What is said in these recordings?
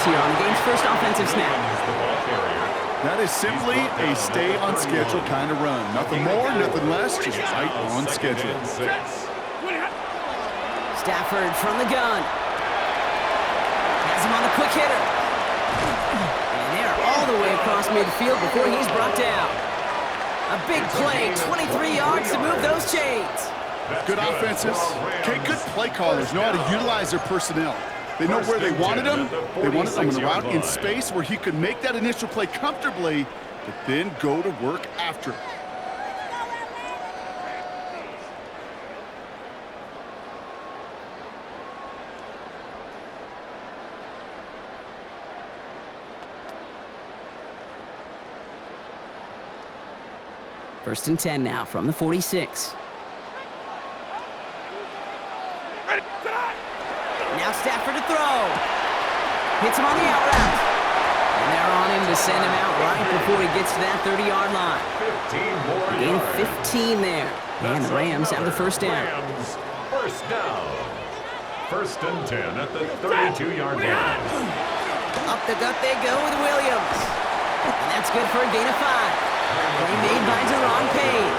here on the game's first offensive snap. That is simply a stay-on-schedule kind of run. Nothing more, nothing less, just right on schedule. Stafford from the gun. Has him on the quick hitter. And they're all the way across midfield before he's brought down. A big play, 23 yards to move those chains. Good offenses. Okay, good play callers know how to utilize their personnel. They know where they wanted him. They wanted him in a route in space where he could make that initial play comfortably, but then go to work after it. First and 10 now from the 46. Now Stafford to throw. Hits him on the out route. And they're on him to send him out right before he gets to that 30-yard line. Gain 15 there. And the Rams have the first down. First down. First and 10 at the 32-yard line. Up the gut they go with Williams. And that's good for a gain of 5. Play made by Deron Payne.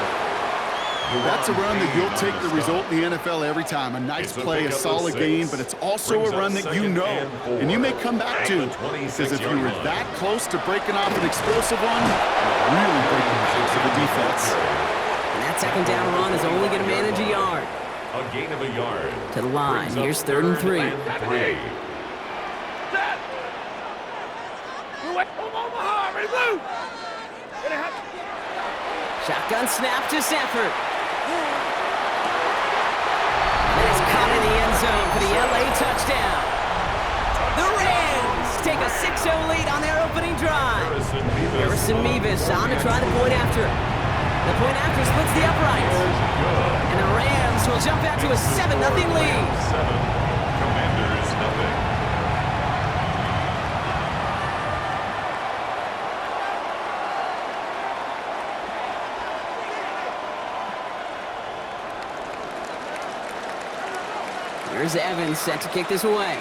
That's a run that you'll take the result in the NFL every time. A nice play, a solid game, but it's also a run that you know and you may come back to. Because if you were that close to breaking off an explosive one, you're really breaking the backs of the defense. And that second down run is only going to manage a yard. A gain of a yard. To the line. Here's 3rd and 3. Shotgun snap to Stafford. And it's caught in the end zone for the LA touchdown. The Rams take a 6-0 lead on their opening drive. Harrison Mevis on to try the point after. The point after splits the uprights. And the Rams will jump out to a 7-0 lead. Commanders nothing. Here's Evans set to kick this away.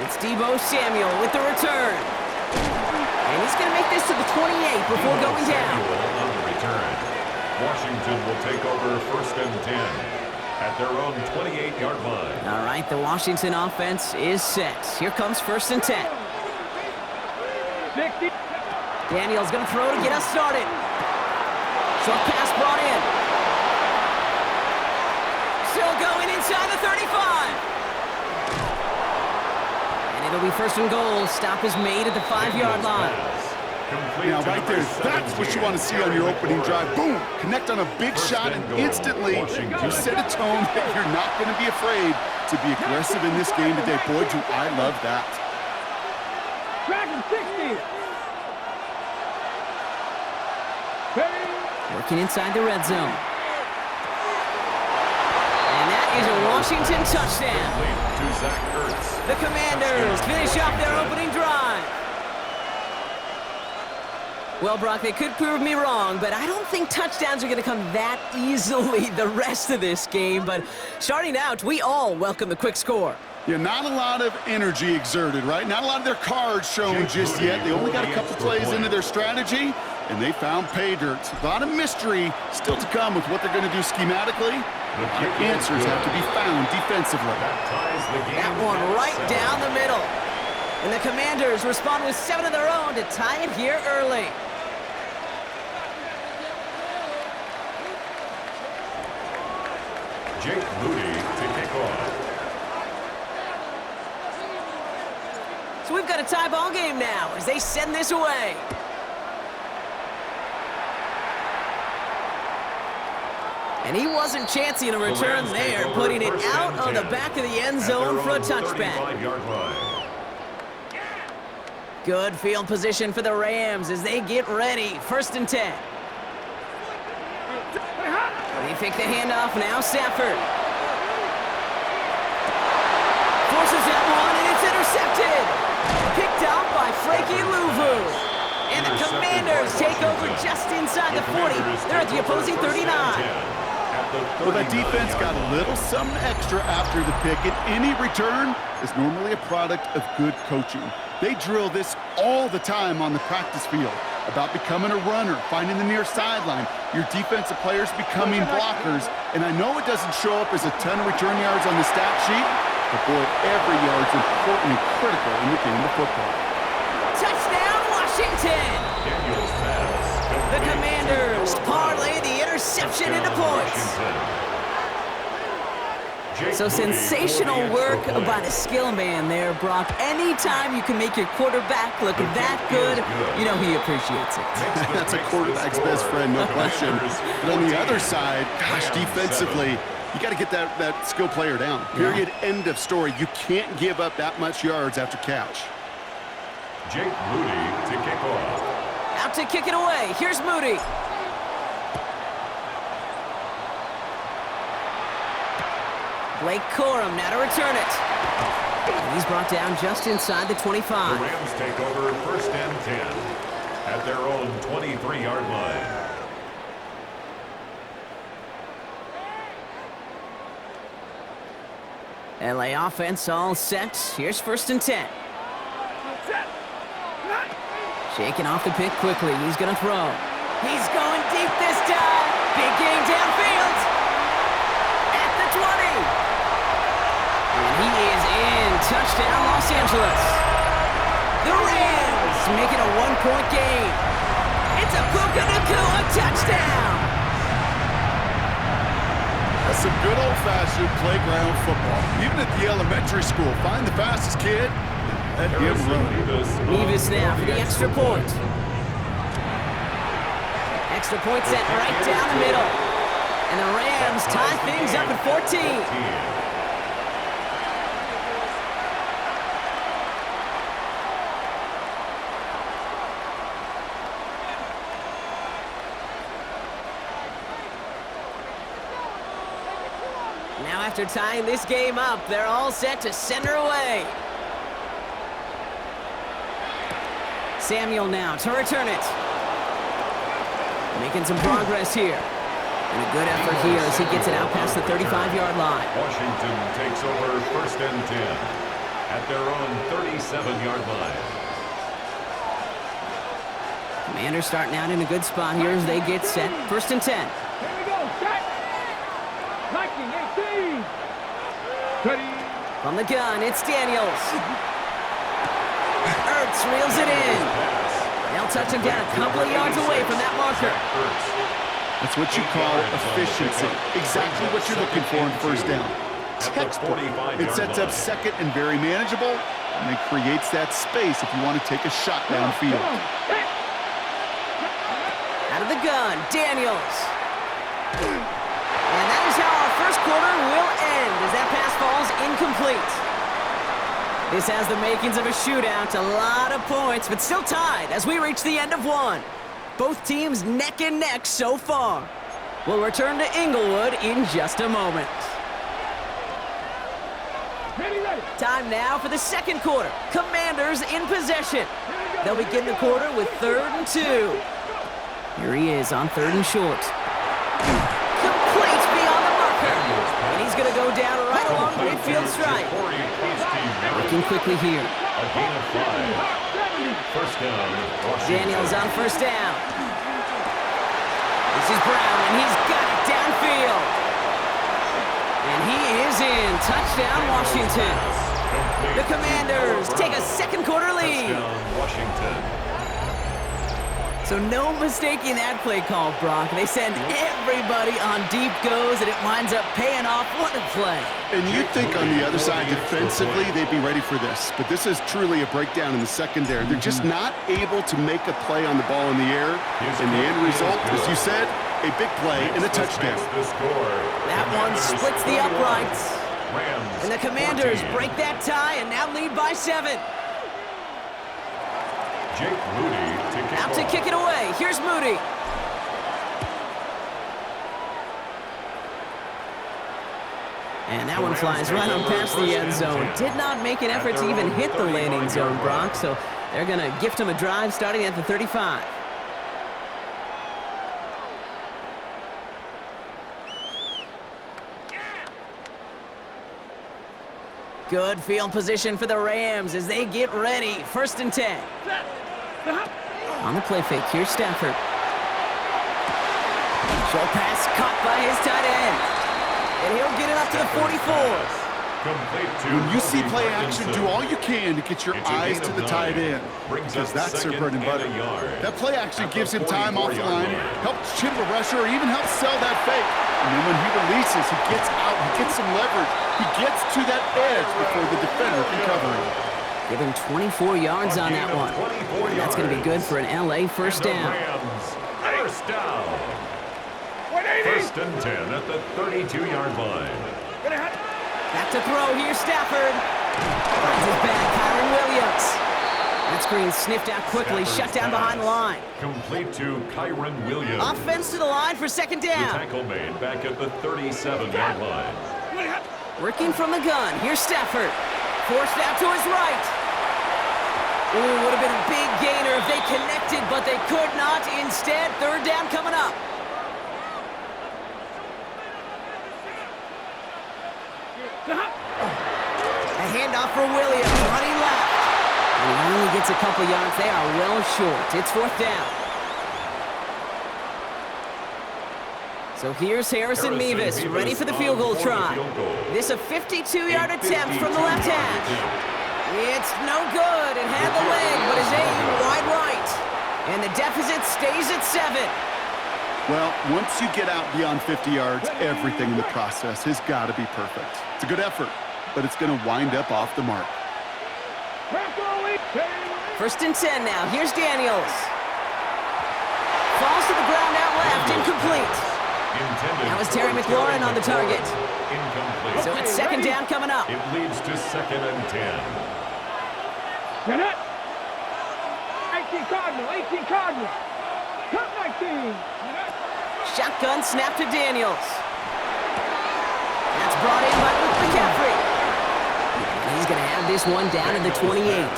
It's Deebo Samuel with the return. And he's going to make this to the 28 before going down. On the return. Washington will take over first and 10 at their own 28-yard line. All right, the Washington offense is set. Here comes first and 10. Daniel's going to throw to get us started. Short pass brought in. Still going inside the 35. And it'll be first and goal. Stop is made at the 5-yard line. Now, right there, that's what you want to see on your opening drive. Boom! Connect on a big shot, and instantly you set a tone that you're not going to be afraid to be aggressive in this game today. Boy, do I love that. Dragon 60. Working inside the red zone. And that is a Washington touchdown. The Commanders finish off their opening drive. Well, Brock, they could prove me wrong, but I don't think touchdowns are going to come that easily the rest of this game. But starting out, we all welcome the quick score. Yeah, not a lot of energy exerted, right? Not a lot of their cards shown just yet. They only got a couple plays into their strategy, and they found pay dirt. A lot of mystery still to come with what they're going to do schematically. A lot of answers have to be found defensively. That one right down the middle. And the Commanders respond with 7 of their own to tie it here early. Jake Moody to kick off. So we've got a tie ball game now as they send this away. And he wasn't chancing a return there, putting it out on the back of the end zone for a touchback. Good field position for the Rams as they get ready. First and 10. They fake the handoff, now Stafford. Forces that one, and it's intercepted. Picked out by Frankie Louvu. And the Commanders take over just inside the 40. They're at the opposing 39. at the 39. Well, that defense got a little something extra after the pick, and any return is normally a product of good coaching. They drill this all the time on the practice field about becoming a runner, finding the near sideline, your defensive players becoming blockers. And I know it doesn't show up as a ton of return yards on the stat sheet, but boy, every yard's important and critical in the game of football. Touchdown, Washington! Daniels pass. The Commanders parlay the interception into points. So sensational work by the skill man there, Brock. Anytime you can make your quarterback look that good, you know he appreciates it. That's a quarterback's best friend, no question. But on the other side, gosh, defensively, you got to get that skill player down. Period, end of story. You can't give up that much yards after catch. Jake Moody to kick off. Out to kick it away. Here's Moody. Blake Corum now to return it. And he's brought down just inside the 25. The Rams take over 1st and 10 at their own 23-yard line. LA offense all set. Here's 1st and 10. Shaking off the pick quickly. He's going to throw. He's going deep this time. Big game downfield. At the 20. And he is in. Touchdown, Los Angeles. The Rams make it a 1-point game. It's a Puka Nacua touchdown. That's some good old-fashioned playground football. Even at the elementary school, find the fastest kid. Let him run. Nevis now for the extra point. Extra point set right down the middle. And the Rams tie things up at 14. Now after tying this game up, they're all set to center away. Samuel now to return it. Making some progress here. And a good effort here as he gets it out past the 35-yard line. Washington takes over 1st and 10 at their own 37-yard line. Commanders starting out in a good spot here as they get set. 1st and 10. Here we go, set. 19, 18. Ready. From the gun, it's Daniels. Ertz reels it in. They'll touch him down a couple of yards away from that marker. That's what you call efficiency. Exactly what you're looking for in 1st down. Textbook. It sets up 2nd and very manageable, and it creates that space if you want to take a shot downfield. Out of the gun, Daniels. And that is how our 1st quarter will end as that pass falls incomplete. This has the makings of a shootout, a lot of points, but still tied as we reach the end of one. Both teams neck and neck so far. We'll return to Inglewood in just a moment. Ready, ready. Time now for the 2nd quarter. Commanders in possession. They'll begin the quarter with 3rd and 2. Here he is on 3rd and short. Complete beyond the marker. And he's going to go down right along the midfield stripe. Working quickly here. A gain of 5. 1st down. Washington. Daniels on 1st down. This is Brown, and he's got it downfield. And he is in. Touchdown, Washington. The Commanders take a 2nd quarter lead. Touchdown, Washington. So no mistaking that play call, Brock. They send everybody on deep goes, and it winds up paying off. What a play. And you'd think on the other side, defensively, they'd be ready for this. But this is truly a breakdown in the secondary. They're just not able to make a play on the ball in the air. And the end result, as you said, a big play and a touchdown. That one splits the uprights. And the Commanders break that tie and now lead by 7. Jake Moody to kick Out to kick it away. Here's Moody. And that one flies right on past the end zone. Did not make an effort to even hit the landing zone, Brock. So they're going to gift him a drive starting at the 35. Good field position for the Rams as they get ready. 1st and 10. On the play fake, here's Stafford. Short pass caught by his tight end. And he'll get it up to the 44. When you see play action, do all you can to get your eyes to the tight end, because that's their bread and butter. That play action gives him time off the line, helps chip a rusher, or even helps sell that fake. And then when he releases, he gets out, he gets some leverage. He gets to that edge before the defender can cover him. Give him 24 yards on that one. And that's going to be good for an LA first down. First down. 1st and 10 at the 32-yard line. Back to throw, here's Stafford. Finds his back, Kyron Williams. That screen sniffed out quickly, shut down behind the line. Complete to Kyron Williams. Offense to the line for 2nd down. The tackle made back at the 37-yard line. Working from the gun, here's Stafford. Forced out to his right. Ooh, would have been a big gainer if they connected, but they could not. Instead, 3rd down coming up. A handoff for Williams, running left. And he only gets a couple yards. They are well short. It's 4th down. So here's Harrison Mevis, ready for the field goal try. This a 52-yard attempt from the left hash. It's no good. It had the leg, but his aim wide right. And the deficit stays at 7. Well, once you get out beyond 50 yards, everything in the process has got to be perfect. It's a good effort, but it's going to wind up off the mark. 1st and 10 now. Here's Daniels. Falls to the ground out left, incomplete. That was Terry McLaurin on the target. Incomplete. So it's 2nd down coming up. It leads to 2nd and 10. 18 Cardinal, 18 Cardinal. Cut 19. Shotgun snap to Daniels. That's brought in by Luke McCaffrey. And he's going to have this one down to the 28.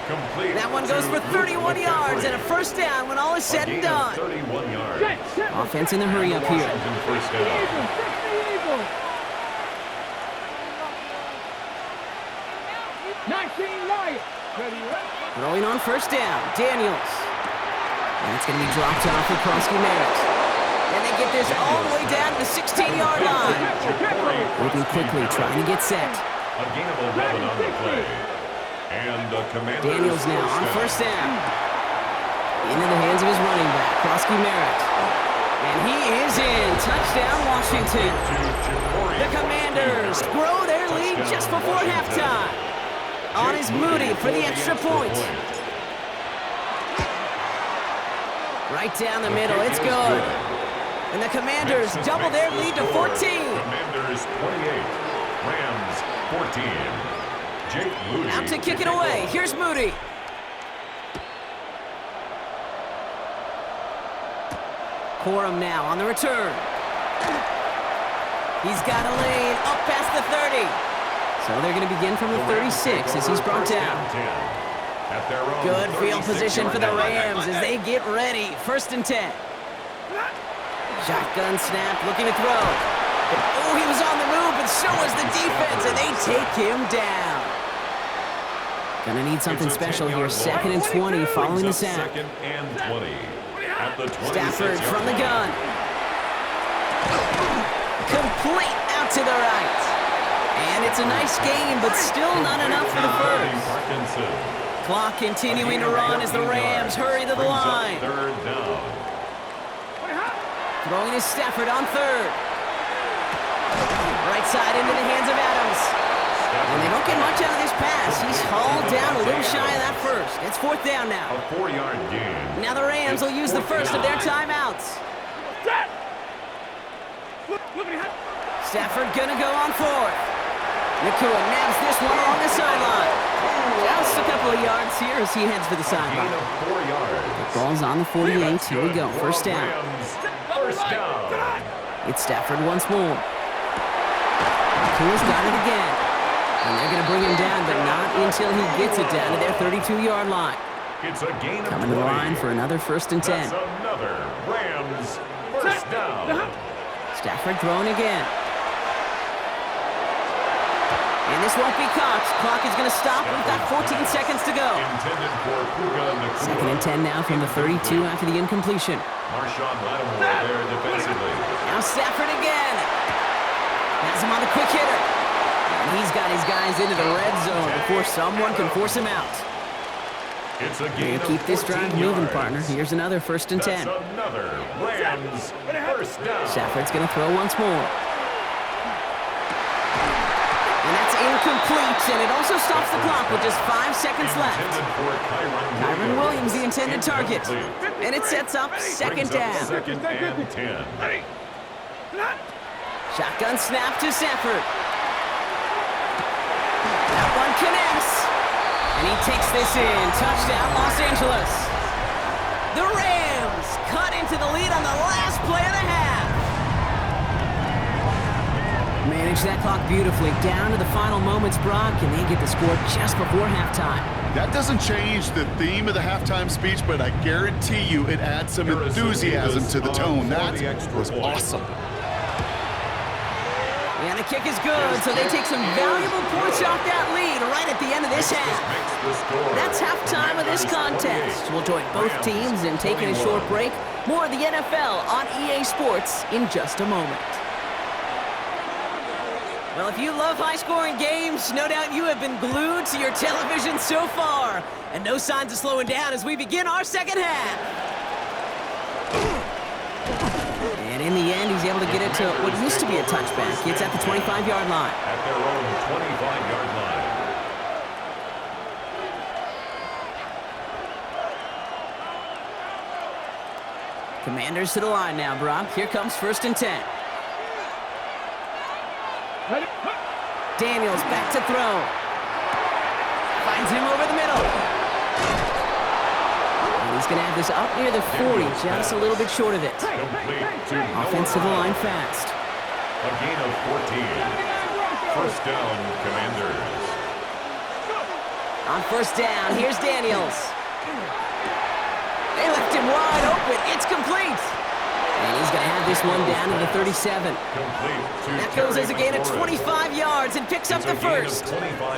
Complete. That one goes for 31 yards and a 1st down when all is said and done. 31 yards. Offense in the hurry up here. First down. 19 Lions. Throwing on 1st down, Daniels. And it's going to be dropped off for Krosky Merritt. And they get this all the way down to the 16-yard line. Moving quickly, trying to get set. A gain of 11 on the play. And the Commanders Daniels now on 1st down. Into the hands of his running back, Krosky Merritt. And he is in. Touchdown, Washington. The Commanders grow their lead just before halftime. On is Moody for the extra point. Right down the middle, it's good. And the Commanders double their lead to 14. Commanders 28, Rams 14. Jake Moody. Out to kick it away. Here's Moody. Corum now on the return. He's got a lane up past the 30. So they're going to begin from the 36 as he's brought down. Good field position for the Rams as they get ready. 1st and 10. Shotgun snap, looking to throw. Oh, he was on the move, but so was the defense, and they take him down. Gonna need something special here. 2nd and 20 following the sack. 2nd and 20 at the 26. Stafford from the gun. Complete out to the right. And it's a nice game, but still not enough for the first. Clock continuing to run as the Rams hurry to the line. 3rd down. Throwing is Stafford on 3rd. Right side into the hands of Adams. And they don't get much out of this pass. He's hauled down a little shy of that first. It's 4th down now. A 4-yard gain. Now the Rams will use the first of their timeouts. Stafford gonna go on 4th. Nakua nabs this one along the sideline. Just a couple of yards here as he heads for the sideline. 4 yards. Ball's on the 48. Here we go. 1st down. First down. It's Stafford once more. Nakua's got it again. And they're going to bring him down, but not until he gets it down to their 32-yard line. It's a gain of 20. Coming to the line for another 1st and 10. That's another Rams first down. Stafford throwing again. And And this won't be caught. Clock is going to stop. We've got 14 seconds to go. Intended for Puka Nacua. Second and 10 now from the 32 after the incompletion. Marshawn Lattimore there defensively. Now Stafford again. Has him on the quick hitter. And he's got his guys into the red zone before someone can force him out. It's a gain Keep this drive moving, yards. partner. Here's another 1st and 10. That's another Rams first down. Stafford's going to throw once more. And that's incomplete, and it also stops the clock with just 5 seconds left. Intended for Kyron Williams, the intended target. Incomplete. And it sets up second Brings up down. second and 10. Shotgun snap to Stafford. That one connects. And he takes this in. Touchdown, Los Angeles. The Rams cut into the lead on the last play of the half. Manage that clock beautifully. Down to the final moments, Brock, and they get the score just before halftime. That doesn't change the theme of the halftime speech, but I guarantee you it adds some enthusiasm to the tone. That was awesome. And the kick is good, so they take some valuable points off that lead right at the end of this half. That's halftime of this contest. We'll join both teams in taking a short break. More of the NFL on EA Sports in just a moment. Well, if you love high-scoring games, no doubt you have been glued to your television so far. And no signs of slowing down as we begin our second half. And in the end, he's able to get it to what used to be a touchback. It's at the 25-yard line. At their own 25-yard line. Commanders to the line now, Brock. Here comes 1st and 10. Daniels back to throw. Finds him over the middle. And he's going to have this up near the 40, just a little bit short of it. Offensive line fast. A gain of 14. First down, Commanders. On 1st down, here's Daniels. They left him wide open. It's complete. And he's going to have this one down to the 37. That goes as a gain of 25 yards and picks up the first.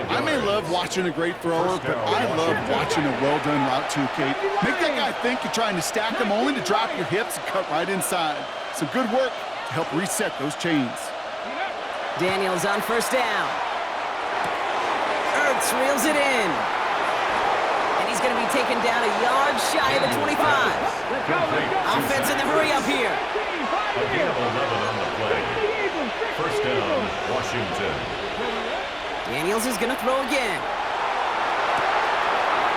I may love watching a great thrower, but I love watching a well-done route too, Kate. Make that guy think you're trying to stack them only to drop your hips and cut right inside. Some good work to help reset those chains. Daniels on 1st down. Ertz reels it in. And he's going to be taken down a yard shy of the 25. Offense in the hurry up here. A gain of 11 on the play. First down, Washington. Daniels is going to throw again.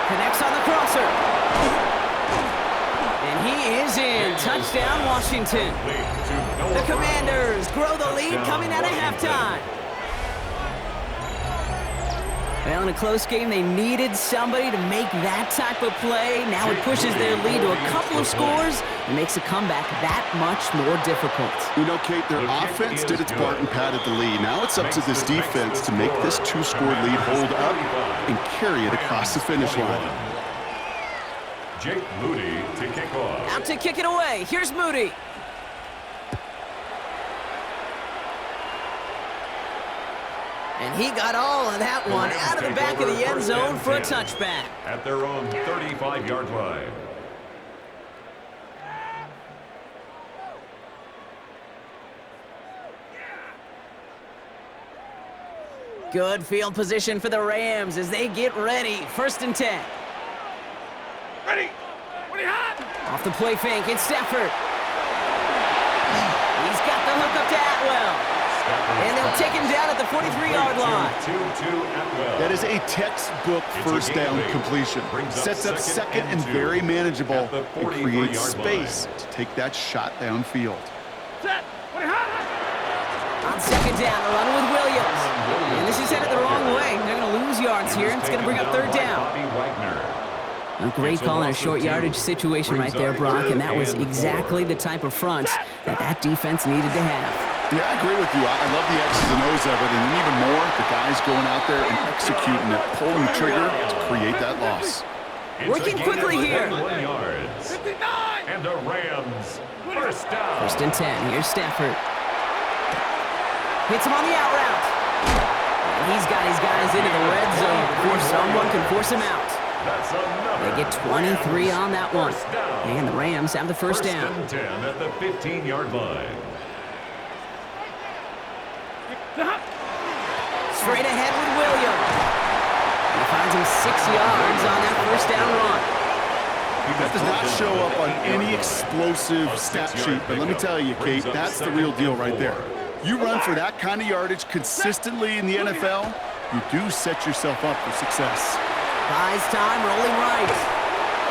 Connects on the crosser. And he is in. Touchdown, Washington. The Commanders grow the lead coming out of halftime. Well, in a close game, they needed somebody to make that type of play. Now it pushes their lead to a couple of scores and makes a comeback that much more difficult. You know, Kate, their offense did its part and padded the lead. Now it's up to this defense to make this 2-score lead hold up and carry it across the finish line. Jake Moody to kick off. Out to kick it away. Here's Moody. And he got all of that one out of the back of the end zone for a touchback. At their own 35-yard line. Good field position for the Rams as they get ready. 1st and 10. Ready? Hot? Off the play fake, it's Stafford. He's got the hook up to Atwell. And they'll take him down at the 43-yard line. That is a textbook first down completion. Sets up second and very manageable and creates space to take that shot downfield. Set. Hot? On 2nd down, a run with Williams. And this is headed the wrong way. They're going to lose yards here. It's going to bring up 3rd down. A great call in a short yardage situation right there, Brock, and that was exactly the type of front that defense needed to have. Yeah, I agree with you. I love the X's and O's of it, and even more, the guys going out there and executing it, pulling the trigger to create that loss. Working quickly here. 59. And the Rams first down. 1st and 10. Here's Stafford. Hits him on the out route. And He's got his guys into the red zone before someone can force him out. They get 23 on that one. And the Rams have the first down. First and 10 at the 15-yard line. Straight ahead with William. And he finds him 6 yards on that first down run. That does not show up on any explosive stat sheet, but let me tell you, Kate, that's the real deal right there. You run for that kind of yardage consistently in the NFL, you do set yourself up for success. Buys time, rolling right.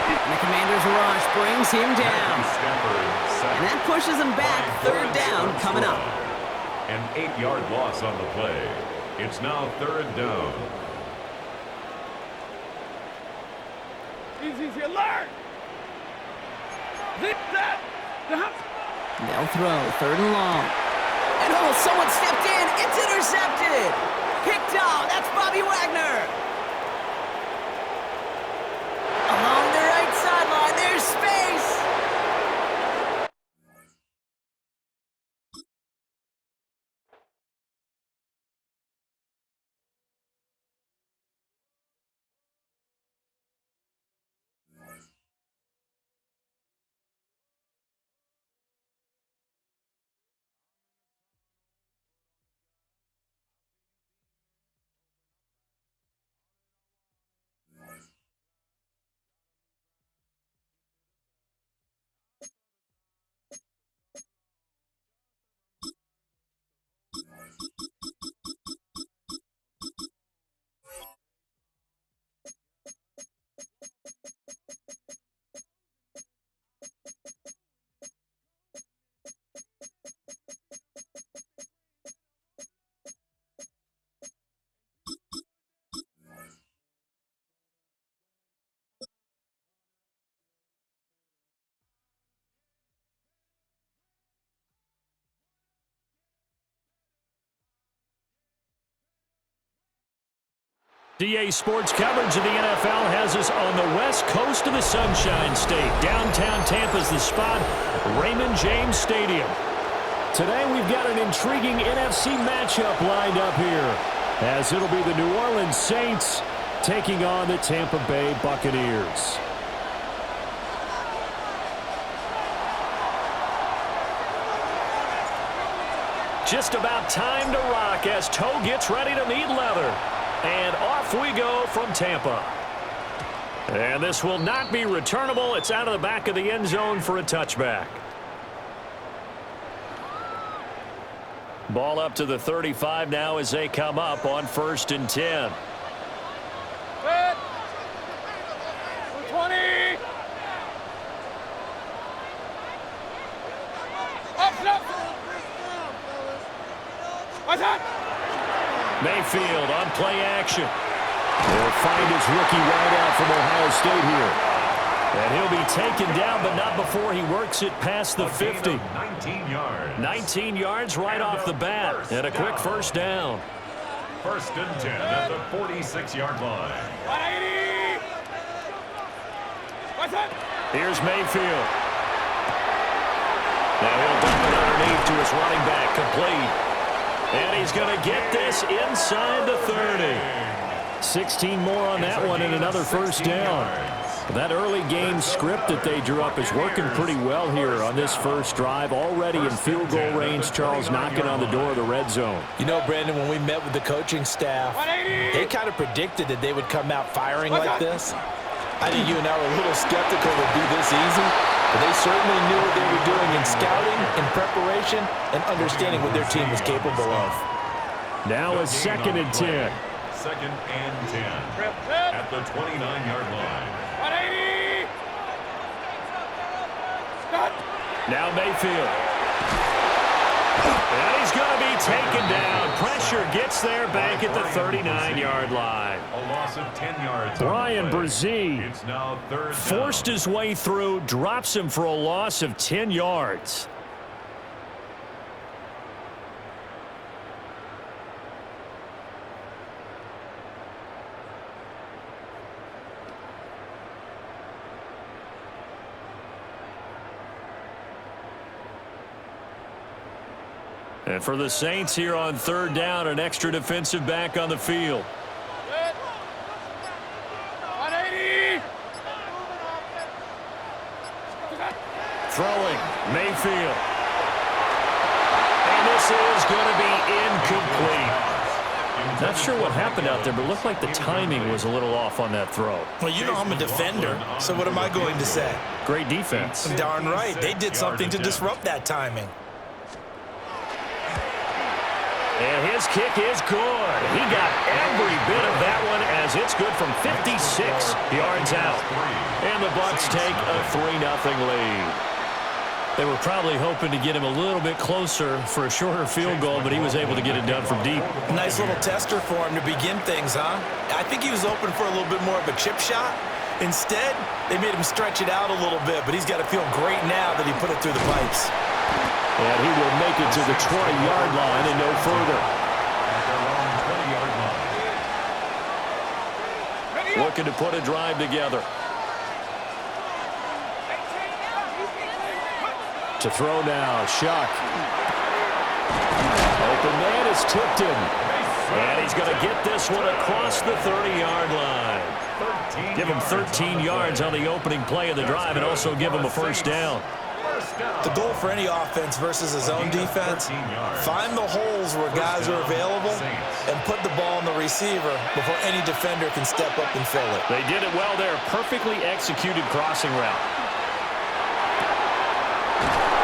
And the Commander's rush brings him down. And that pushes him back. Third down coming up. An 8-yard loss on the play. It's now third down. Easy, alert! Zip that! They'll throw, third and long. And oh, someone stepped in. It's intercepted. Picked off. That's Bobby Wagner. Along the right sideline, there's space. DA Sports coverage of the NFL has us on the west coast of the Sunshine State. Downtown Tampa's the spot, Raymond James Stadium. Today we've got an intriguing NFC matchup lined up here, as it'll be the New Orleans Saints taking on the Tampa Bay Buccaneers. Just about time to rock as Toe gets ready to meet leather. And off we go from Tampa. And this will not be returnable. It's out of the back of the end zone for a touchback. Ball up to the 35 now as they come up on 1st and 10. 20! Up! What's that? Mayfield on play action. They'll find his rookie wideout from Ohio State here. And he'll be taken down, but not before he works it past the 50. 19 yards. 19 yards right off the bat. And a quick first down. 1st and 10 at the 46-yard line. 180! What's that? Here's Mayfield. Now he'll dump it underneath to his running back, complete. And he's going to get this inside the 30. 16 more on that one and another first down. That early game script that they drew up is working pretty well here on this first drive. Already in field goal range, Charles knocking on the door of the red zone. You know, Brandon, when we met with the coaching staff, they kind of predicted that they would come out firing like this. I think you and I were a little skeptical it would be this easy, but they certainly knew what they were doing in scouting, in preparation, and understanding what their team was capable of. Now a 2nd and 10. 2nd and 10 at the 29-yard line. 180! Now Mayfield. And he's going to be taken down. Pressure gets there back at the 39-yard line. A loss of 10 yards. Brian Brzee It's now 3rd down. forced his way through, drops him for a loss of 10 yards. And for the Saints here on third down, an extra defensive back on the field. 180. Throwing, Mayfield. And this is going to be incomplete. Not sure what happened out there, but it looked like the timing was a little off on that throw. Well, you know I'm a defender, so what am I going to say? Great defense. Darn right. They did something to disrupt that timing. And his kick is good. He got every bit of that one as it's good from 56 yards out. And the Bucs take a 3-0 lead. They were probably hoping to get him a little bit closer for a shorter field goal, but he was able to get it done from deep. Nice little tester for him to begin things, huh? I think he was open for a little bit more of a chip shot. Instead, they made him stretch it out a little bit, but he's got to feel great now that he put it through the pipes. And he will make it to the 20-yard line and no further. Looking to put a drive together. To throw now, Shuck. Open man is tipped him. And he's going to get this one across the 30-yard line. Give him 13 yards on the opening play of the drive and also give him a first down. The goal for any offense versus his own defense, find the holes where guys are available and put the ball in the receiver before any defender can step up and fill it. They did it well there. Perfectly executed crossing route.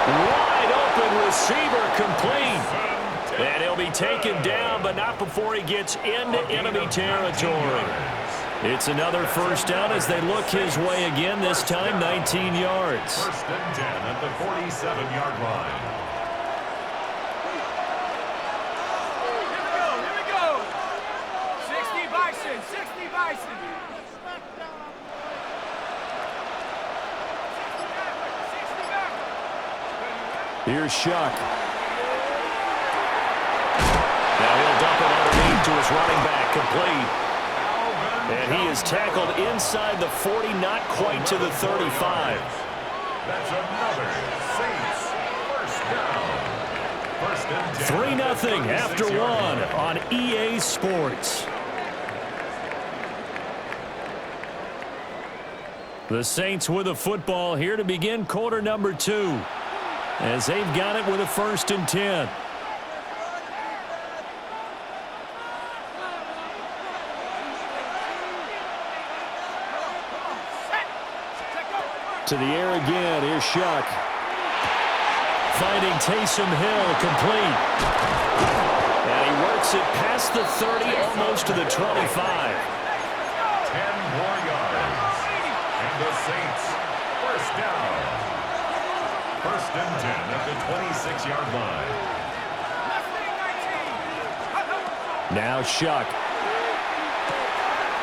Wide open receiver complete. And he'll be taken down, but not before he gets into enemy territory. It's another first down as they look his way again, this time 19 yards. First and 10 at the 47-yard line. Here we go. 60 Bison, 60 Bison. Here's Shuck. Now he'll dump it underneath to his running back, complete. And he is tackled inside the 40, not quite to the 35. That's another Saints first down. First and 10. 3-0 after one on EA Sports. The Saints with a football here to begin quarter number 2. As they've got it with a first and 10. To the air again, here's Shuck. Finding Taysom Hill, complete. And he works it past the 30, almost to the 25. 10 more yards. And the Saints first down. First and 10 at the 26-yard line. Now Shuck.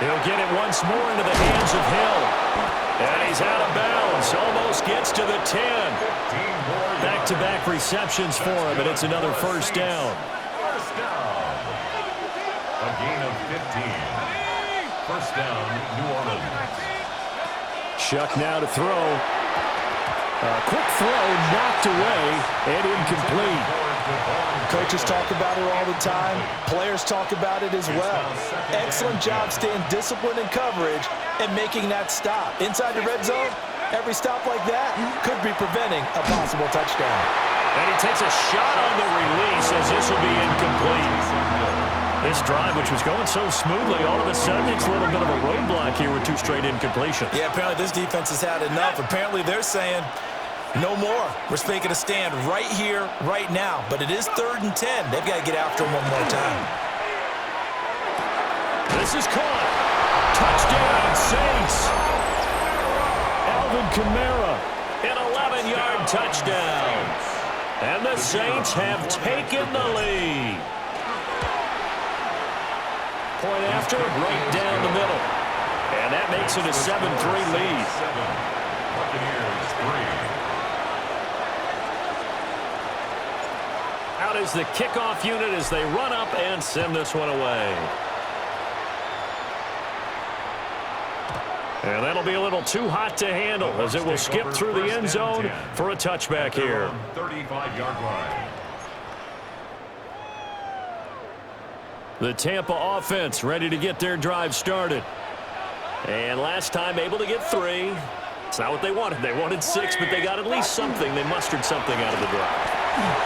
He'll get it once more into the hands of Hill. And he's out of bounds. Almost gets to the 10. Back-to-back receptions for him, and it's another first down. First down. A gain of 15. First down, New Orleans. Shuck now to throw. A quick throw knocked away and incomplete. Coaches talk about it all the time. Players talk about it as well. Excellent job staying disciplined in coverage and making that stop. Inside the red zone, every stop like that could be preventing a possible touchdown. And he takes a shot on the release as this will be incomplete. This drive, which was going so smoothly, all of a sudden it's a little bit of a roadblock here with 2 straight incompletions. Yeah, apparently this defense has had enough. Apparently they're saying, no more. We're making a stand right here, right now. But it is 3rd and 10. They've got to get after him one more time. This is caught. Touchdown, Saints. Alvin Kamara, an 11-yard touchdown. And the Saints have taken the lead. Point after, right down the middle. And that makes it a 7-3 lead. Buccaneers 3. Out is the kickoff unit as they run up and send this one away. And that'll be a little too hot to handle as it will skip through the end zone for a touchback here. 35-yard line. The Tampa offense ready to get their drive started. And last time able to get 3. It's not what they wanted. They wanted 6, but they got at least something. They mustered something out of the drive.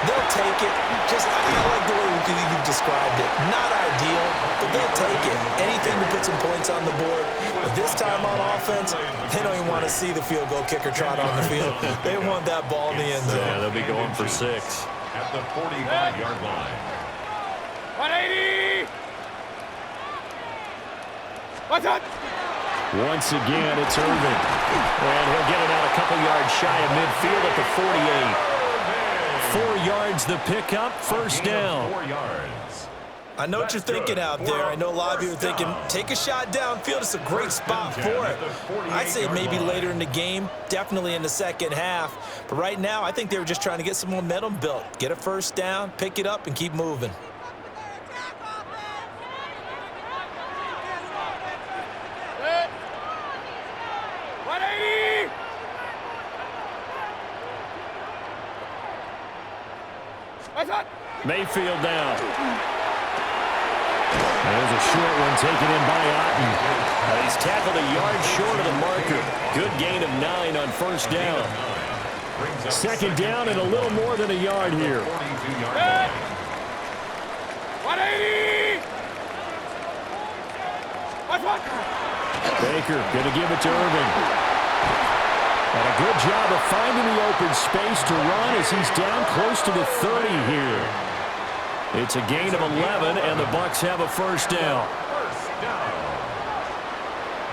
They'll take it. Just, I like the way you've described it. Not ideal, but they'll take it. Anything to put some points on the board. But this time on offense, they don't even want to see the field goal kicker trot on the field. They want that ball in the end zone. Yeah, they'll be going for 6. At the 45-yard line. 180! What's up? Once again, it's Irvin. And he'll get it out a couple yards shy of midfield at the 48. 4 yards the pickup, first down. 4 yards. I know what you're thinking out there. I know a lot of you are thinking, take a shot downfield. It's a great spot for it. I'd say maybe later in the game, definitely in the second half. But right now, I think they were just trying to get some momentum built. Get a first down, pick it up, and keep moving. Mayfield down. There's a short one taken in by Otten. He's tackled a yard short of the marker. Good gain of 9 on first down. Second down and a little more than a yard here. 180! Baker going to give it to Irvin. And a good job of finding the open space to run as he's down close to the 30 here. It's a gain of 11, and the Bucs have a first down.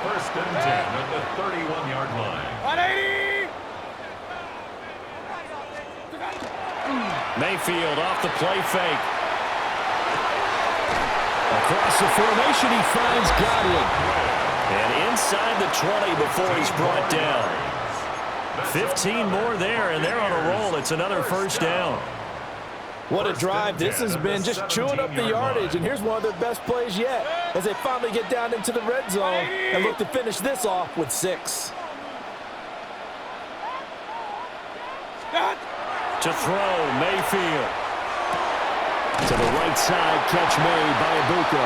First and 10 at the 31-yard line. 180! Mayfield off the play fake. Across the formation, he finds Godwin. And inside the 20 before he's brought down. 15 more there, and they're on a roll. It's another first down. What a drive this has been, just chewing up the yardage, and here's one of their best plays yet as they finally get down into the red zone and look to finish this off with 6. To throw, Mayfield. To the right side, catch made by Ibuka.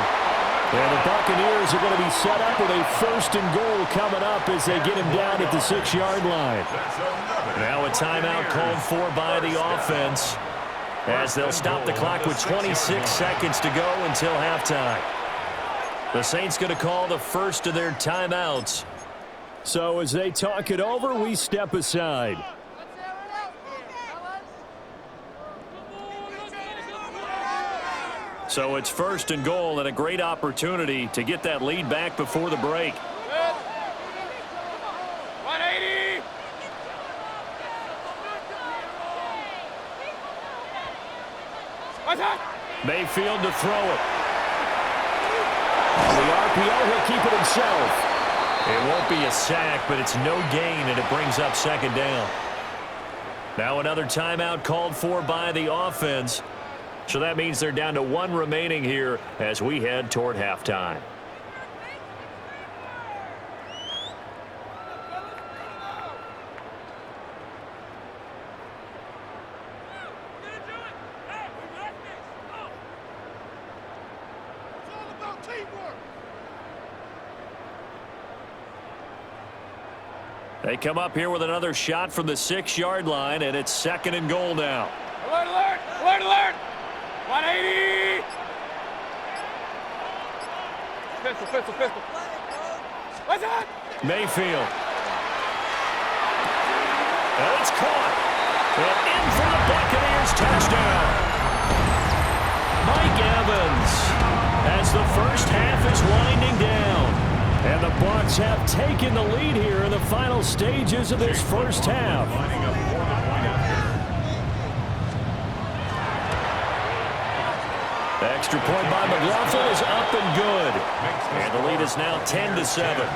And the Buccaneers are going to be set up with a first and goal coming up as they get him down at the 6-yard line. Now a timeout called for by the offense, as they'll stop the clock with 26 seconds to go until halftime. The Saints going to call the first of their timeouts. So as they talk it over, we step aside. So it's first and goal, and a great opportunity to get that lead back before the break. 180! Mayfield to throw it. On the RPO, he'll keep it himself. It won't be a sack, but it's no gain, and it brings up second down. Now another timeout called for by the offense. So that means they're down to 1 remaining here as we head toward halftime. They come up here with another shot from the 6-yard line, and it's second and goal now. Alert, alert! Alert, alert! 180! Pistol, pistol, pistol. What's that? Mayfield. And it's caught. And in for the Buccaneers touchdown. Mike Evans as the first half is winding down. And the Bucs have taken the lead here in the final stages of this first half. The extra point by McLaughlin is up and good. And the lead is now 10-7. Saints 7.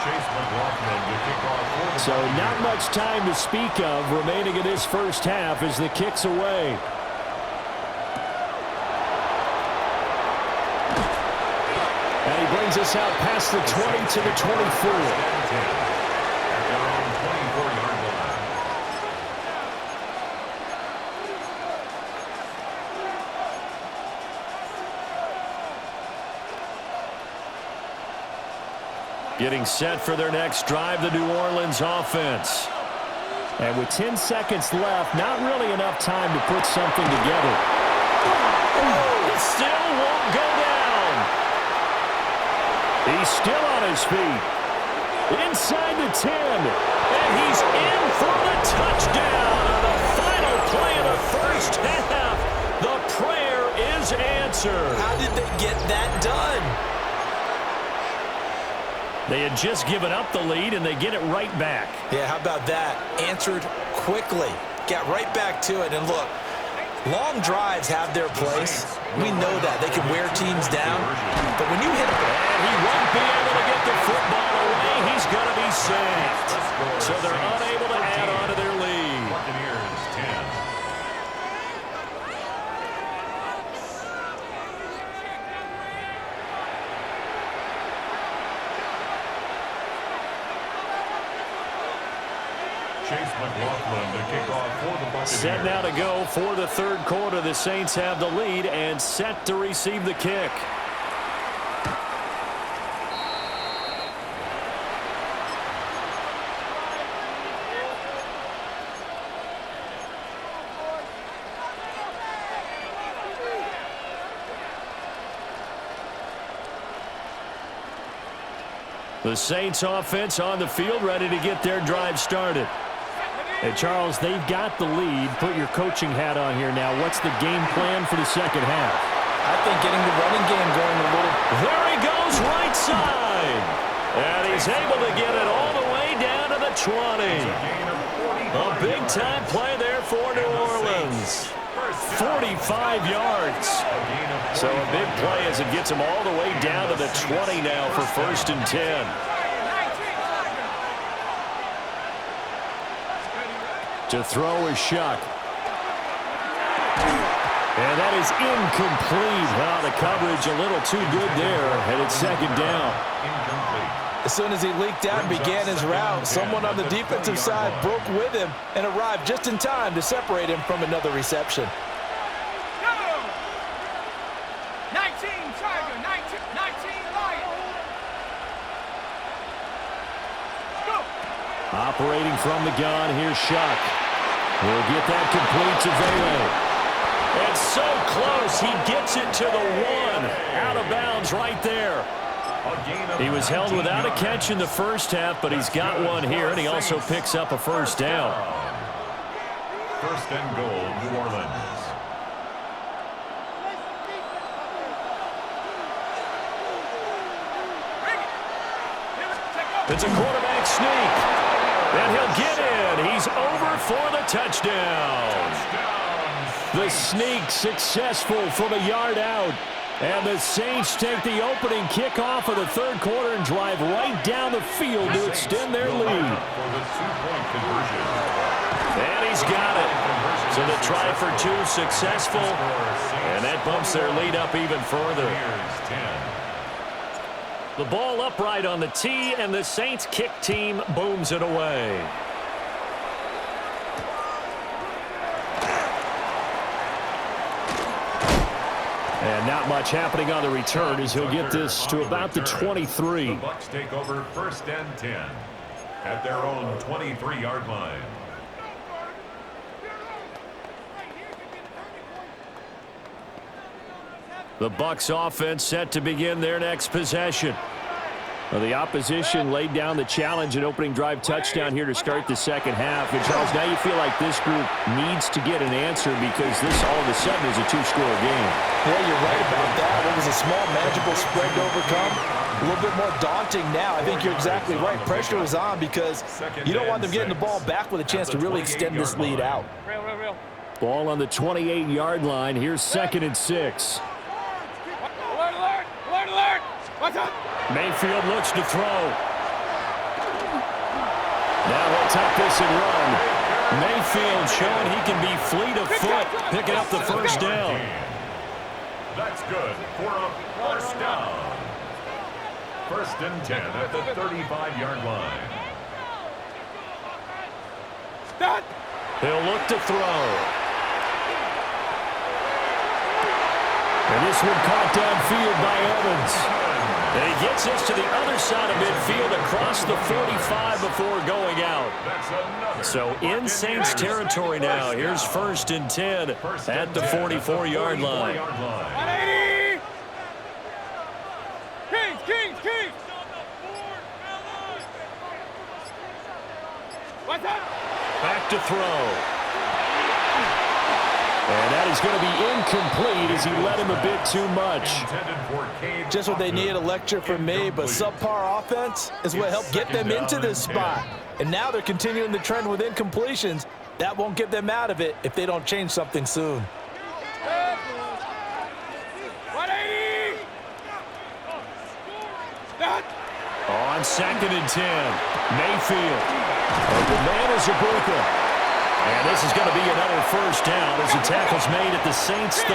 Chase McLaughlin to kick off. So not much time to speak of remaining in this first half as the kick's away. And he brings us out past the 20 to the 24. Getting set for their next drive, the New Orleans offense. And with 10 seconds left, not really enough time to put something together. It still won't go down. He's still on his feet. Inside the 10. And he's in for the touchdown. On the final play of the first half, the prayer is answered. How did they get that done? They had just given up the lead, and they get it right back. Yeah, how about that? Answered quickly. Got right back to it. And look, long drives have their place. We know that. They can wear teams down. But when you hit them, and he won't be able to get the football away. He's going to be sacked. So they're unable to add on to their lead. Buccaneers 10. Set now to go for the third quarter. The Saints have the lead and set to receive the kick. The Saints offense on the field, ready to get their drive started. Hey, Charles, they've got the lead. Put your coaching hat on here now. What's the game plan for the second half? I think getting the running game going a little. There he goes, right side. And he's able to get it all the way down to the 20. A big-time play there for New Orleans. 45 yards. So a big play as it gets him all the way down to the 20 now for 1st and 10. To throw is Shuck. And that is incomplete. Well, the coverage a little too good there, and it's second down. As soon as he leaked out and began his route, someone on the defensive side broke with him and arrived just in time to separate him from another reception. 19 Tiger, 19 Lion. Go. Operating from the gun, here's Shuck. We'll get that complete to Vele. It's so close, he gets it to the 1. Out of bounds right there. He was held without a catch in the first half, but he's got one here, and he also picks up a first down. 1st and goal, New Orleans. It's a quarterback sneak. And he'll get in. He's over for the touchdown. The sneak successful from a yard out. And the Saints take the opening kickoff of the third quarter and drive right down the field to extend their lead. And he's got it. So the try for 2 successful. And that bumps their lead up even further. The ball upright on the tee, and the Saints kick team booms it away. And not much happening on the return as he'll get this to about the 23. The Bucs take over 1st and 10 at their own 23-yard line. The Bucs offense set to begin their next possession. Well, the opposition laid down the challenge and opening drive touchdown here to start the second half. And Charles, now you feel like this group needs to get an answer because this all of a sudden is a 2-score game. Yeah, you're right about that. It was a small, manageable spread to overcome. A little bit more daunting now. I think you're exactly right. Pressure was on because you don't want them getting the ball back with a chance to really extend this lead out. Ball on the 28-yard line. Here's 2nd and 6. Alert, alert, alert, alert. What's up? Mayfield looks to throw. Now he'll tuck this and run. Mayfield showing he can be fleet of foot, picking up the first down. That's good for a first down. 1st and 10 at the 35-yard line. He'll look to throw. And this one caught downfield by Evans. And he gets us to the other side of midfield across the 45 before going out. So in Saints territory now. Here's 1st and 10 at the 44-yard line. 180! Kings! What's up? Back to throw. And that is going to be incomplete as he led him a bit too much. Just what they need, a lecture from me, but subpar offense is what helped get them into this spot. And now they're continuing the trend with incompletions. That won't get them out of it if they don't change something soon. 180! On 2nd and 10, Mayfield. Open man is Ibuka. And this is going to be another 1st down as the tackle's made at the Saints 30.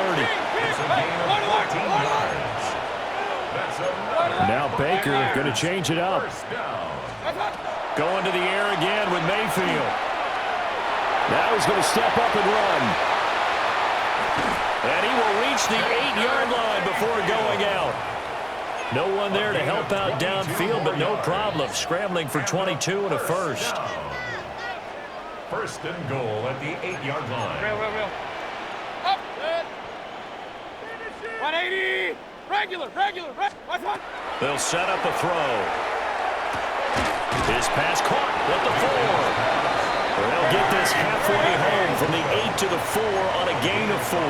Now Baker going to change it up. Going to the air again with Mayfield. Now he's going to step up and run. And he will reach the 8-yard line before going out. No one there to help out downfield, but no problem. Scrambling for 22 and a 1st. 1st and goal at the 8-yard line. Real. Up. 180! Regular. What's on? They'll set up a throw. His pass caught at the 4. They'll get this halfway home from the 8 to the 4 on a gain of 4.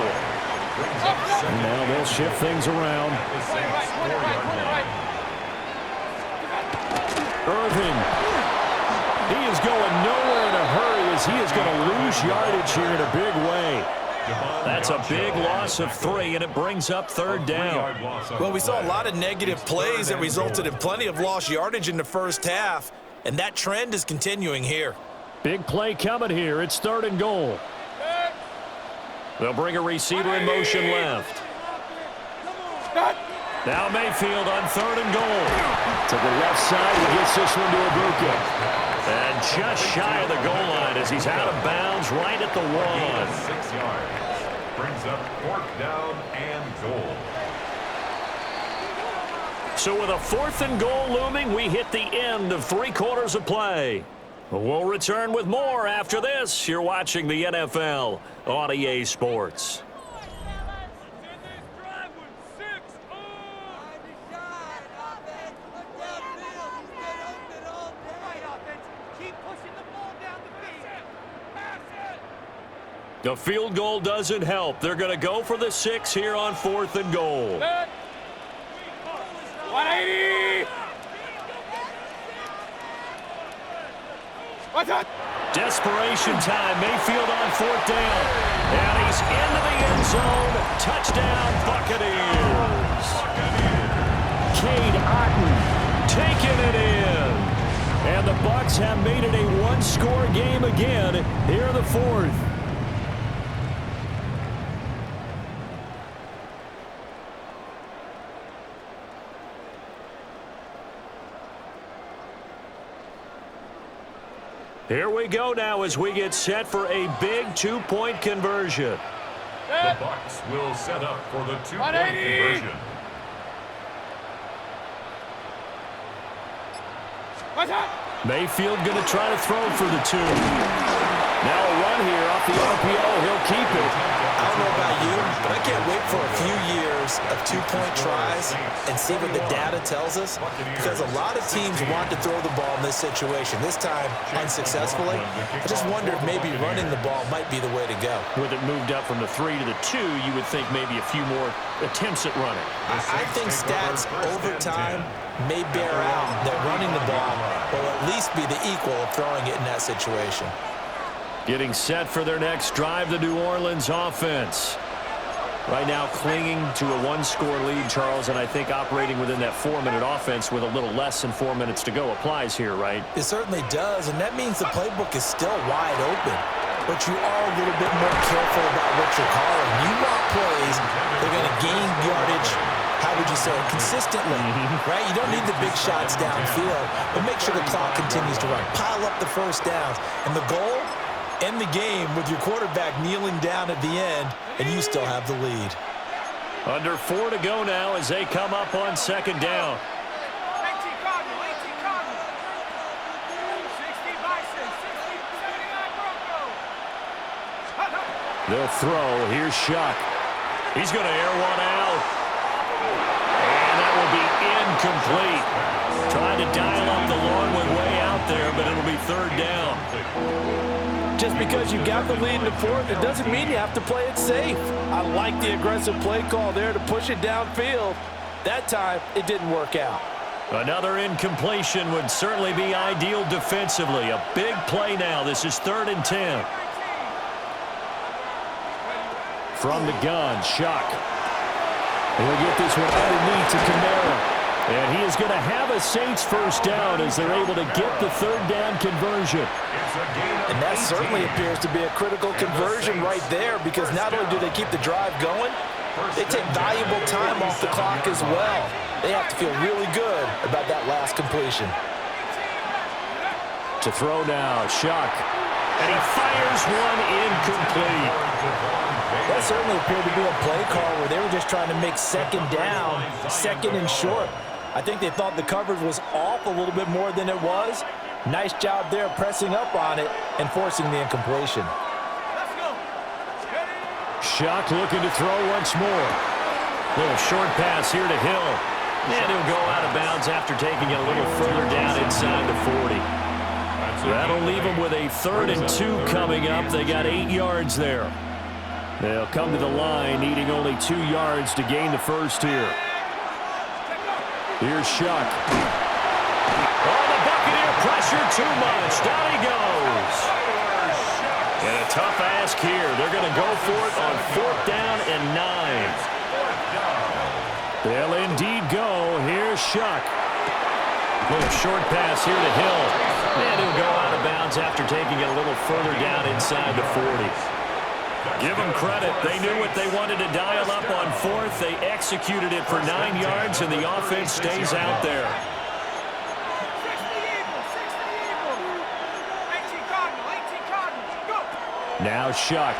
And now they'll shift things around. Irvin. He is going nowhere in a hurry as he is going to lose yardage here in a big way. That's a big loss of 3, and it brings up 3rd down. Well, we saw a lot of negative plays that resulted in plenty of lost yardage in the 1st half, and that trend is continuing here. Big play coming here. It's 3rd and goal. They'll bring a receiver in motion left. Now Mayfield on 3rd and goal. To the left side, he gets this one to Ibuka. And just shy of the goal line as he's out of bounds right at the 1. 6 yards. Brings up 4th down and goal. So with a 4th and goal looming, we hit the end of 3 quarters of play. We'll return with more after this. You're watching the NFL on EA Sports. The field goal doesn't help. They're going to go for the 6 here on 4th and goal. 180! What's up? Desperation time. Mayfield on 4th down. And he's into the end zone. Touchdown, Buccaneers. Cade Otton taking it in. And the Bucs have made it a 1-score game again here in the 4th. Here we go now as we get set for a big 2-point conversion. The Bucs will set up for the 2-point conversion. What's up? Mayfield going to try to throw for the 2. Now a run here off the RPO. He'll keep it. I don't know about you, but I can't wait for a few years of 2-point tries and see what the data tells us, because a lot of teams want to throw the ball in this situation. This time, unsuccessfully. I just wonder if maybe running the ball might be the way to go. With it moved up from the 3 to the 2, you would think maybe a few more attempts at running. I think stats over time may bear out that running the ball will at least be the equal of throwing it in that situation. Getting set for their next drive, the New Orleans offense. Right now clinging to a 1-score lead, Charles, and I think operating within that 4-minute offense with a little less than 4 minutes to go applies here, right? It certainly does, and that means the playbook is still wide open. But you are a little bit more careful about what you're calling. You want plays that are going to gain yardage, how would you say it, consistently, right? You don't need the big shots downfield, but make sure the clock continues to run. Pile up the first downs. And the goal? End the game with your quarterback kneeling down at the end, and you still have the lead. Under 4 to go now as they come up on 2nd down. They'll throw. Here's Shuck. He's going to air one out. And that will be incomplete. Trying to dial up the long one way out there, but it'll be third down. Just because you got the lead in the fourth, it doesn't mean you have to play it safe. I like the aggressive play call there to push it downfield. That time, it didn't work out. Another incompletion would certainly be ideal defensively. A big play now. This is 3rd and 10. From the gun, Shuck. He'll get this one underneath to Kamara. And he is going to have a Saints first down as they're able to get the 3rd down conversion. And that certainly appears to be a critical conversion right there, because not only do they keep the drive going, they take valuable time off the clock as well. They have to feel really good about that last completion. To throw now, Shuck. And he fires one incomplete. That certainly appeared to be a play call where they were just trying to make second down, 2nd and short. I think they thought the coverage was off a little bit more than it was. Nice job there pressing up on it and forcing the incompletion. Shuck looking to throw once more. Little short pass here to Hill. And he'll go out of bounds after taking it a little further down inside the 40. That'll leave them with a 3rd and 2 coming up. They got 8 yards there. They'll come to the line, needing only 2 yards to gain the first here. Here's Shuck. Oh, the Buccaneer pressure too much. Down he goes. And a tough ask here. They're going to go for it on 4th down and 9. They'll indeed go. Here's Shuck. Little short pass here to Hill. And he'll go out of bounds after taking it a little further down inside the 40. Give them credit. They knew what they wanted to dial up on 4th. They executed it for 9 yards, and the offense stays out there. Now Shuck.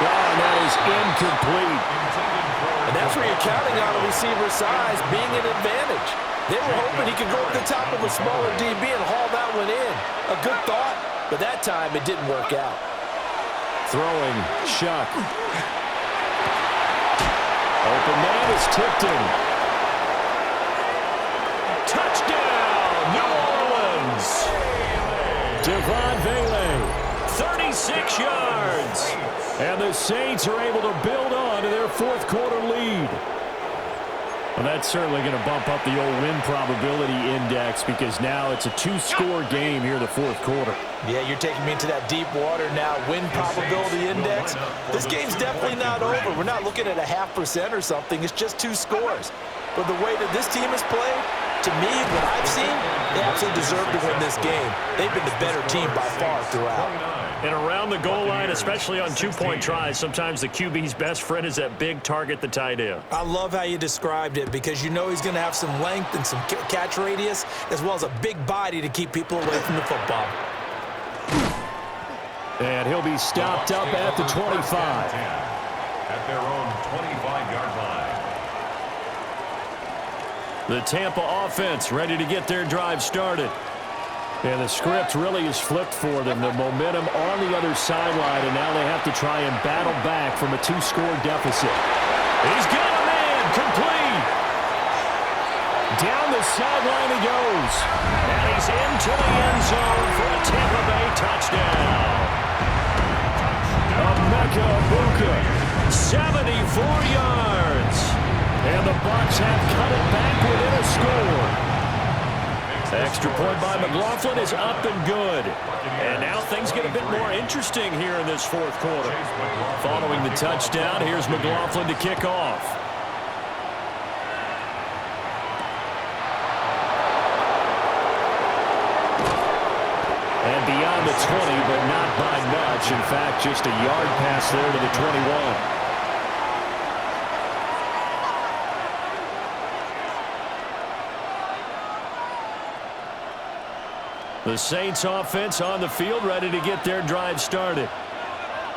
Oh, that is incomplete. And that's where you're counting on a receiver's size being an advantage. They were hoping he could go to the top of a smaller DB and haul that one in. A good thought, but that time it didn't work out. Throwing, Shuck. Open man is Tipton. Touchdown, New Orleans. Devon Vele, 36 yards. And the Saints are able to build on to their 4th quarter lead. Well, that's certainly going to bump up the old win probability index, because now it's a 2-score game here in the 4th quarter. Yeah, you're taking me into that deep water now. Win probability index. This game's definitely not over. We're not looking at a 0.5% or something. It's just 2 scores. But the way that this team has played, to me, what I've seen, they absolutely deserve to win this game. They've been the better team by far throughout. And around the goal line, especially on 2-point tries, sometimes the QB's best friend is that big target, the tight end. I love how you described it, because you know he's going to have some length and some catch radius, as well as a big body to keep people away from the football. And he'll be stopped up at the 25. At their own 25-yard line. The Tampa offense ready to get their drive started. And the script really is flipped for them. The momentum on the other sideline, and now they have to try and battle back from a 2-score deficit. He's got a man, complete. Down the sideline he goes. And he's into the end zone for a Tampa Bay touchdown. Emeka Egbuka, 74 yards. And the Bucs have cut it back within a score. Extra point by McLaughlin is up and good. And now things get a bit more interesting here in this 4th quarter. Following the touchdown, here's McLaughlin to kick off. And beyond the 20, but not by much. In fact, just a yard pass there to the 21. The Saints offense on the field, ready to get their drive started.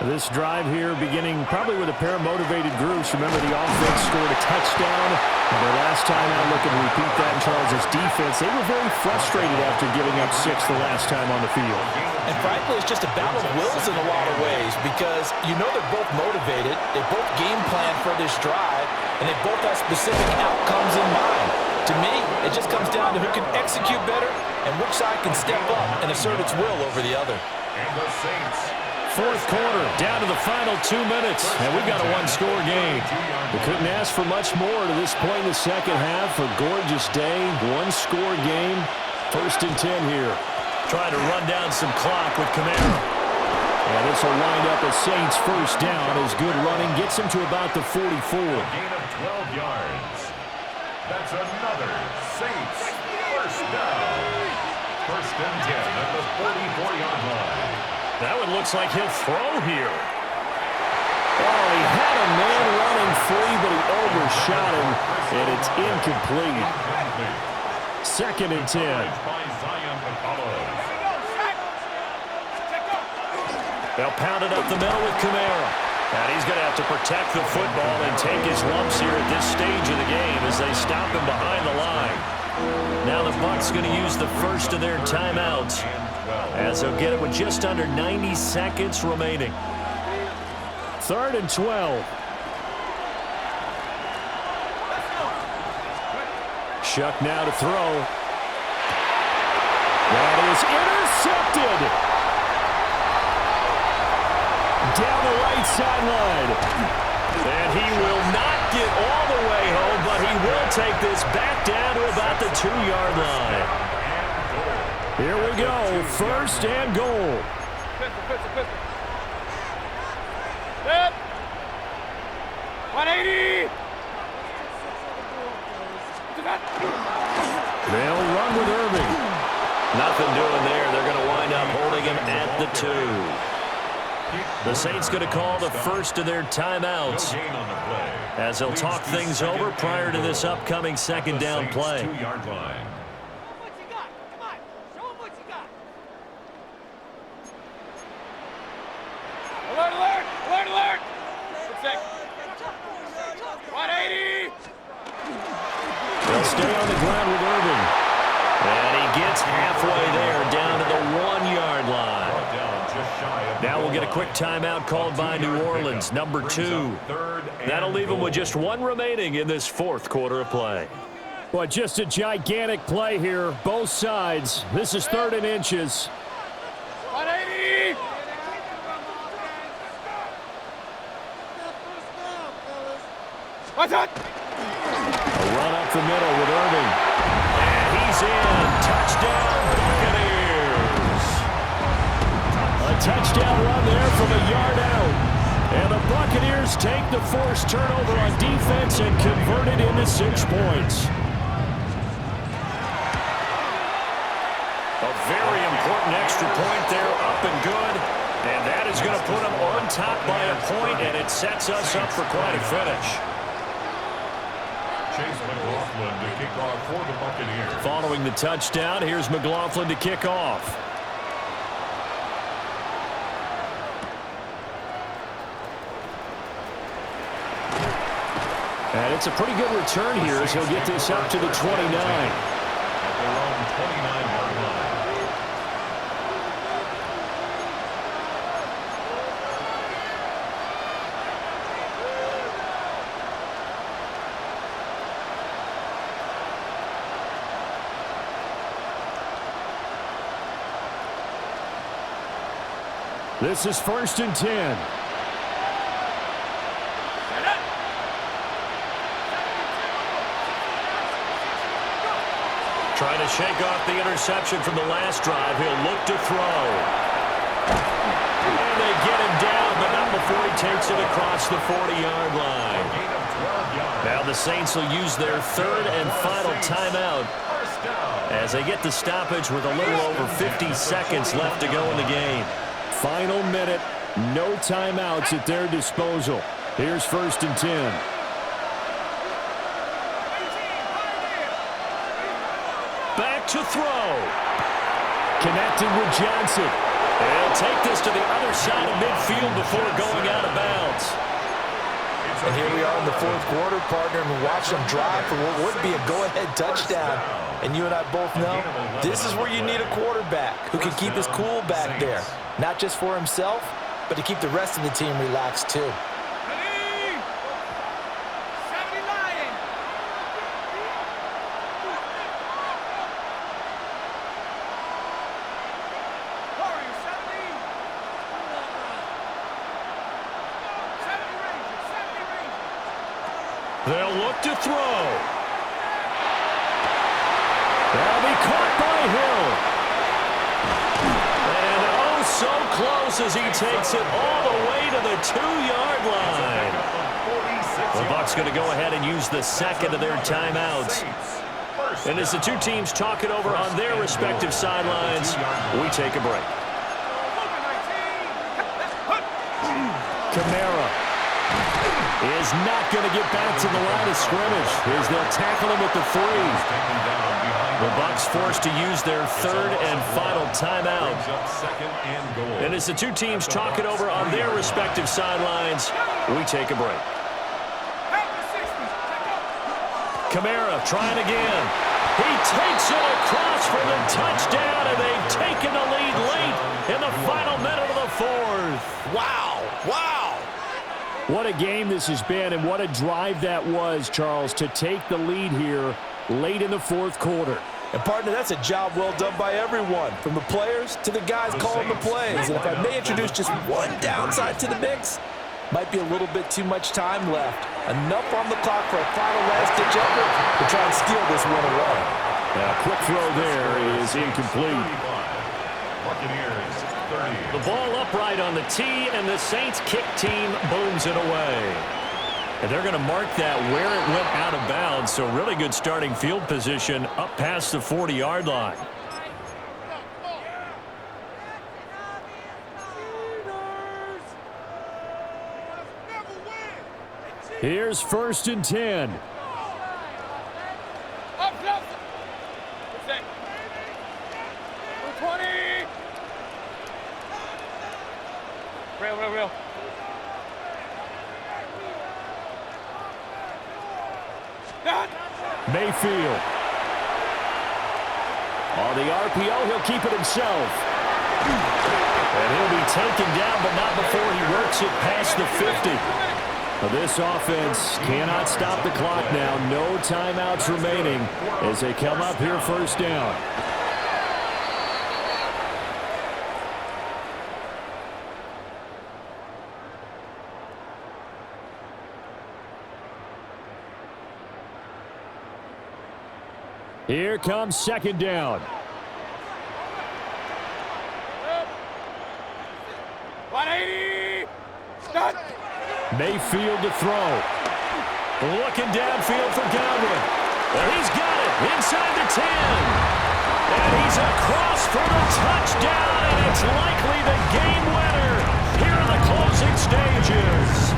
This drive here beginning probably with a pair of motivated groups. Remember, the offense scored a touchdown. And their last time out, looking to repeat that in Charles' defense. They were very frustrated after giving up 6 the last time on the field. And frankly, it's just a battle of wills in a lot of ways because you know they're both motivated. They both game plan for this drive, and they both have specific outcomes in mind. To me, it just comes down to who can execute better and which side can step up and assert its will over the other. And the Saints. Fourth quarter, down to the final 2 minutes, and we've got a one-score game. We couldn't ask for much more to this point in the second half. A gorgeous day, one-score game. 1st and 10 here. Trying to run down some clock with Camara. And this will wind up a Saints first down as good running gets him to about the 44. A gain of 12 yards. That's another Saints first down. 1st and 10 at the 44-yard line. That one looks like he'll throw here. Oh, he had a man running free, but he overshot him, and it's incomplete. 2nd and 10. They'll pound it up the middle with Camara. And he's going to have to protect the football and take his lumps here at this stage of the game as they stop him behind the line. Now the Bucs going to use the first of their timeouts, as they'll get it with just under 90 seconds remaining. 3rd and 12. Shuck now to throw. That is intercepted. Down the right sideline. And he will not get all the way home, but he will take this back down to about the 2-yard line. Here we go, 1st and goal. Pistol. Set. 180. They'll run with Irving. Nothing doing there. They're going to wind up holding him at the 2. The Saints going to call the first of their timeouts as they'll talk things over prior to this upcoming 2nd down play. 2-yard line. Alert! 180! They'll stay on the ground with Irving. And he gets halfway there, down to the 1-yard line. Now we'll get a quick timeout called by New Orleans, number 2. That'll leave them with just 1 remaining in this 4th quarter of play. Well, just a gigantic play here, both sides. This is 3rd and inches. 180! What's up? A run up the middle with Irving. And he's in. Touchdown, Buccaneers. A touchdown run there from a yard out. And the Buccaneers take the forced turnover on defense and convert it into 6 points. A very important extra point there, up and good. And that is going to put them on top by a point, and it sets us up for quite a finish. Chase McLaughlin to kick off for the Buccaneers. Following the touchdown, here's McLaughlin to kick off. And it's a pretty good return here as he'll get this up to the 29. At their own 29-yard line. This is 1st and 10. Trying to shake off the interception from the last drive. He'll look to throw. And they get him down, but not before he takes it across the 40-yard line. Now the Saints will use their 3rd and final timeout as they get the stoppage with a little over 50 seconds left to go in the game. Final minute, no timeouts at their disposal. Here's 1st and 10. Back to throw. Connected with Johnson. He'll take this to the other side of midfield before going out of bounds. And here we are in the fourth quarter, partner, and we're watching them drive for what would be a go-ahead touchdown. And you and I both know this is where you need a quarterback who can keep his cool back there. Not just for himself, but to keep the rest of the team relaxed too. They'll look to throw. That'll be caught by Hill. And oh, so close as he takes it all the way to the 2-yard line. The Bucs going to go ahead and use the second of their timeouts. And as the two teams talk it over on their respective sidelines, we take a break. Kamara is not going to get back to the line of scrimmage as they'll tackle him at the 3. The Bucs forced to use their third and final timeout. And as the two teams talk it over on their respective sidelines, we take a break. Kamara trying again. He takes it across for the touchdown, and they've taken the lead late in the final minute of the fourth. Wow, wow. What a game this has been, and what a drive that was, Charles, to take the lead here late in the fourth quarter. And, partner, that's a job well done by everyone, from the players to the guys calling the plays. And if I may introduce just one downside to the mix, might be a little bit too much time left. Enough on the clock for a final last-ditch effort to try and steal this one away. A quick throw there is incomplete. The ball upright on the tee, and the Saints kick team booms it away. And they're going to mark that where it went out of bounds, so really good starting field position up past the 40-yard line. Here's 1st and 10. Real. Mayfield. On the RPO, he'll keep it himself. And he'll be taken down, but not before he works it past the 50. Now, this offense cannot stop the clock now. No timeouts remaining as they come up here 1st down. Here comes 2nd down. Mayfield to throw. Looking downfield for Godwin. And he's got it inside the 10. And he's across for the touchdown, and it's likely the game winner here in the closing stages.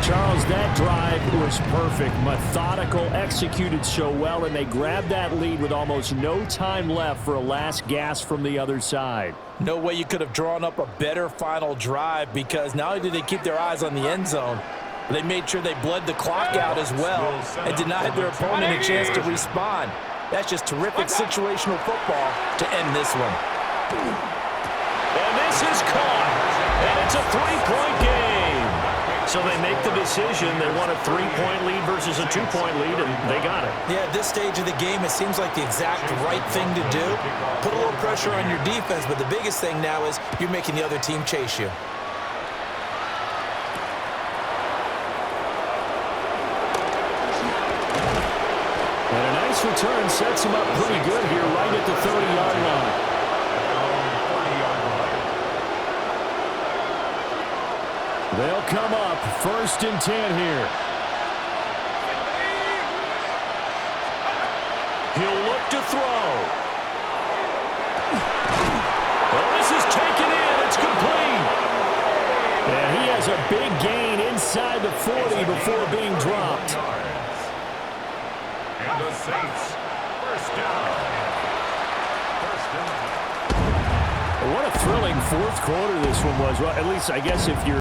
Charles, that drive was perfect, methodical, executed so well, and they grabbed that lead with almost no time left for a last gasp from the other side. No way you could have drawn up a better final drive, because not only did they keep their eyes on the end zone, but they made sure they bled the clock out as well and denied their opponent a chance to respond. That's just terrific situational football to end this one. And this is caught, and it's a 3-point game. So they make the decision. They want a 3-point lead versus a 2-point lead, and they got it. Yeah, at this stage of the game, it seems like the exact right thing to do. Put a little pressure on your defense, but the biggest thing now is you're making the other team chase you. And a nice return sets him up pretty good here right at the 30-yard line. They'll come up 1st and 10 here. He'll look to throw. Well, this is taken in. It's complete. And he has a big gain inside the 40 before being dropped. And the Saints, 1st down. 1st and 10. What a thrilling fourth quarter this one was. Well, at least I guess if you're